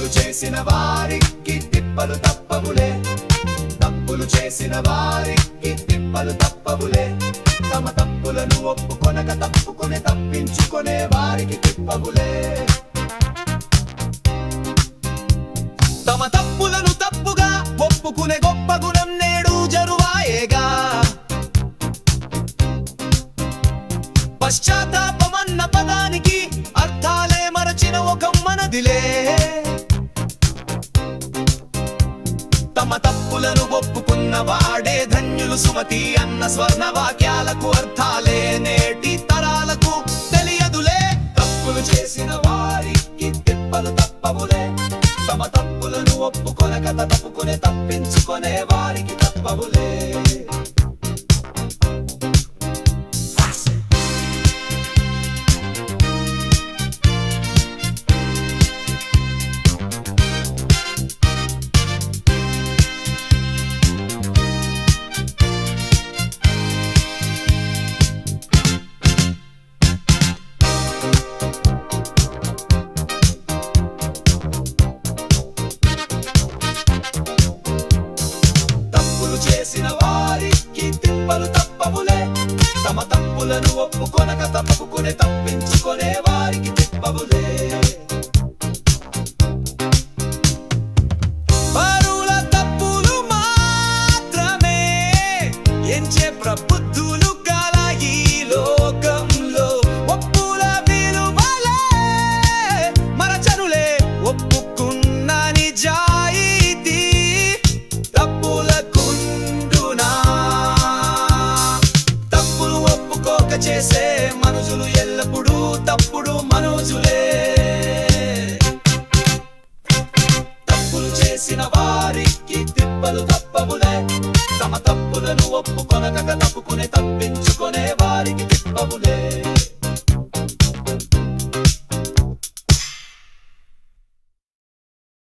తప్పులు చేసిన వారికి తిప్పలు తప్పవులే, తప్పులు చేసిన వారికి తిప్పలు తప్పవులే. తమ తప్పులను ఒప్పుకొనక తప్పుకునే తప్పించుకునే వారికి తిప్పవులే. తమ తప్పులను తప్పుగా ఒప్పుకునే గొప్ప గుణం నేడు జరువాయేగా. పశ్చాత్తాపమన్న పదానికి అర్థాలే మరచిన ఒక మనదిలే. తమ తప్పులను ఒప్పుకున్న వాడే ధన్యులు సుమతి అన్న స్వర్ణ వాక్యాలకు అర్థాలే నేటి తరాలకు తెలియదులే. తప్పులు చేసిన వారికి తిప్పలు తప్పవులే, తమ తప్పులను ఒప్పుకొనక తప్పుకునే తప్పించుకునే వారికి తప్పవులే. చేసిన వారికి తిప్పలు తప్పవులే, తమ తప్పులను ఒప్పుకొనక తప్పుకునే తప్పించుకునే వారికి తిప్పవులే. పరుల తప్పులు మాత్రమే ఎంచే ప్రబుద్ధులు గల ఈ లోకంలో ఒప్పుల విలువలే మరచనులే. ఒప్పుకున్న నిజాయితీ చేసే మనుషులు ఎల్లప్పుడూ తప్పుడు మనుషులే. తప్పులు చేసిన వారికి తిప్పలు తప్పవులే, తమ తప్పులను ఒప్పుకొనక తప్పుకునే తప్పించుకునే వారికి తిప్పవులే.